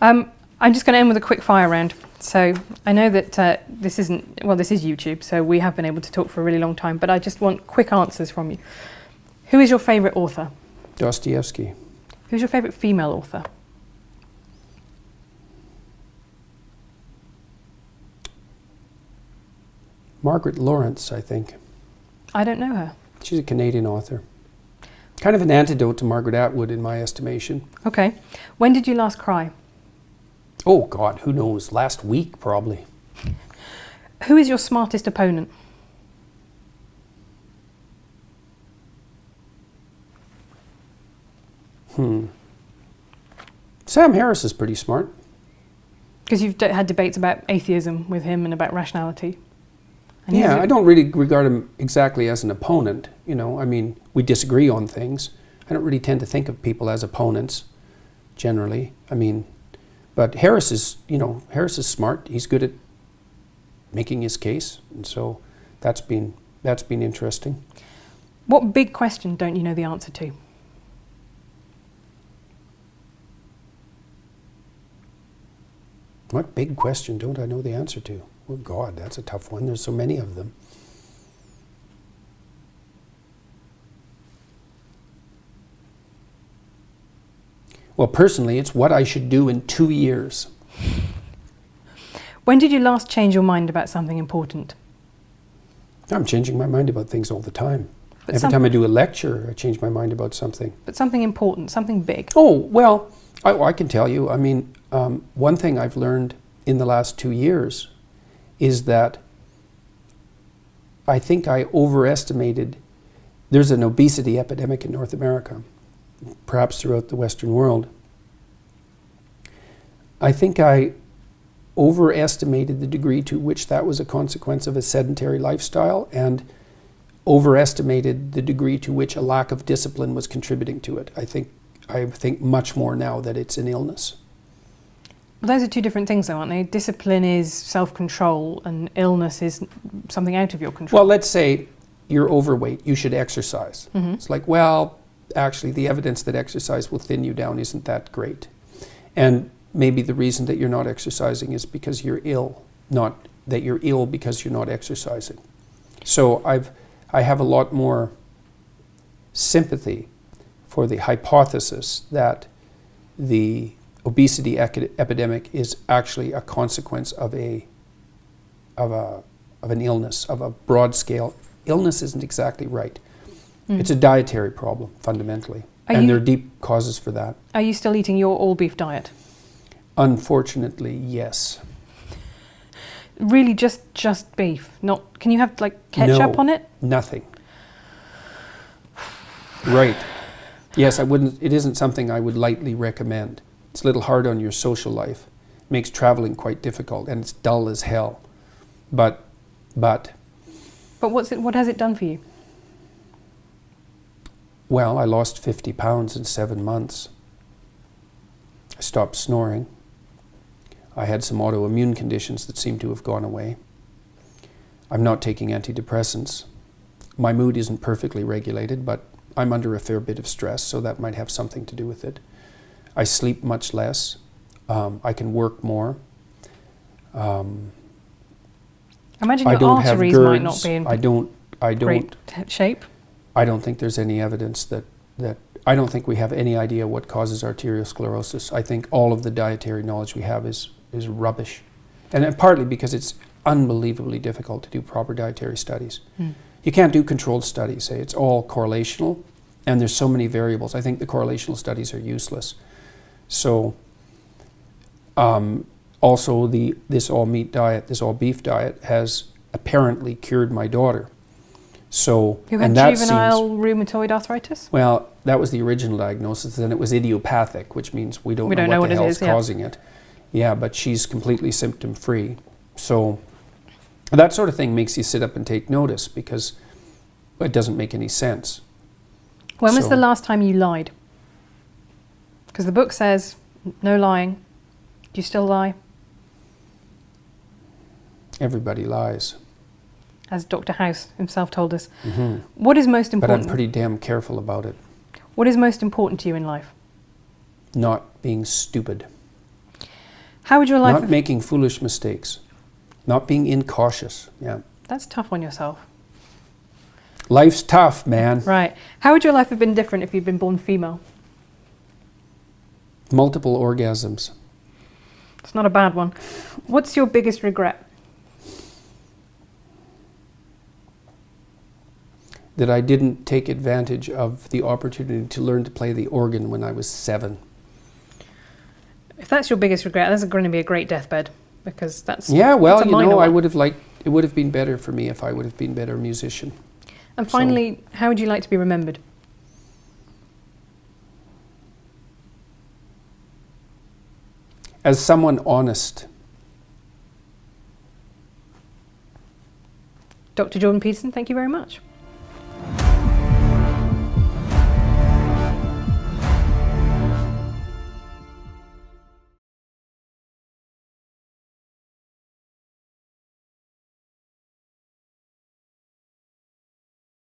I'm just going to end with a quick fire round. So I know that this is YouTube, so we have been able to talk for a really long time, but I just want quick answers from you. Who is your favourite author? Dostoevsky. Who's your favourite female author? Margaret Lawrence, I think. I don't know her. She's a Canadian author. Kind of an antidote to Margaret Atwood in my estimation. Okay. When did you last cry? Oh God, who knows? Last week, probably. Who is your smartest opponent? Sam Harris is pretty smart. Because you've had debates about atheism with him and about rationality. And yeah, I don't really regard him exactly as an opponent. You know, I mean, we disagree on things. I don't really tend to think of people as opponents, generally. I mean, but Harris is smart. He's good at making his case, and so that's been interesting. What big question don't you know the answer to? What big question don't I know the answer to? Oh God, that's a tough one. There's so many of them. Well, personally, it's what I should do in 2 years. When did you last change your mind about something important? I'm changing my mind about things all the time. Every time I do a lecture, I change my mind about something. But something important, something big. Oh, well, I can tell you. I mean, one thing I've learned in the last 2 years is that I think I overestimated. There's an obesity epidemic in North America, perhaps throughout the Western world. I think I overestimated the degree to which that was a consequence of a sedentary lifestyle, and overestimated the degree to which a lack of discipline was contributing to it. I think much more now that it's an illness. Well, those are two different things though, aren't they? Discipline is self-control and illness is something out of your control. Well, let's say you're overweight, you should exercise. Mm-hmm. It's like, well, actually the evidence that exercise will thin you down isn't that great. And maybe the reason that you're not exercising is because you're ill, not that you're ill because you're not exercising. So I have a lot more sympathy for the hypothesis that the obesity epidemic is actually a consequence of an illness, of a broad scale. Illness isn't exactly right. It's a dietary problem, fundamentally. And there are deep causes for that. Are you still eating your all beef diet? Unfortunately, yes. Really just beef? Not, can you have like ketchup on it? Nothing. Right. Yes, it isn't something I would lightly recommend. It's a little hard on your social life. It makes traveling quite difficult, and it's dull as hell. But what has it done for you? Well, I lost 50 pounds in 7 months. I stopped snoring. I had some autoimmune conditions that seem to have gone away. I'm not taking antidepressants. My mood isn't perfectly regulated, but I'm under a fair bit of stress, so that might have something to do with it. I sleep much less. I can work more. Imagine your arteries might not be in great shape. I don't think there's any evidence that I don't think we have any idea what causes arteriosclerosis. I think all of the dietary knowledge we have is rubbish. And partly because it's unbelievably difficult to do proper dietary studies. You can't do controlled studies. It's all correlational, and there's so many variables. I think the correlational studies are useless. So also this all meat diet, this all beef diet has apparently cured my daughter. So, who had juvenile rheumatoid arthritis? Well, that was the original diagnosis. Then it was idiopathic, which means we don't know what the hell's causing it. Yeah, but she's completely symptom-free. So that sort of thing makes you sit up and take notice, because it doesn't make any sense. When was the last time you lied? Because the book says no lying. Do you still lie? Everybody lies. As Dr. House himself told us. Mm-hmm. What is most important? But I'm pretty damn careful about it. What is most important to you in life? Not being stupid. How would your life Not making foolish mistakes. Not being incautious. Yeah. That's tough on yourself. Life's tough, man. Right. How would your life have been different if you'd been born female? Multiple orgasms. It's not a bad one. What's your biggest regret? That I didn't take advantage of the opportunity to learn to play the organ when I was 7. If that's your biggest regret, that's going to be a great deathbed, because that's Yeah, well, that's a you minor know, I one. would have liked, it would have been better for me if I would have been a better musician. And finally, how would you like to be remembered? As someone honest. Dr. Jordan Peterson, thank you very much.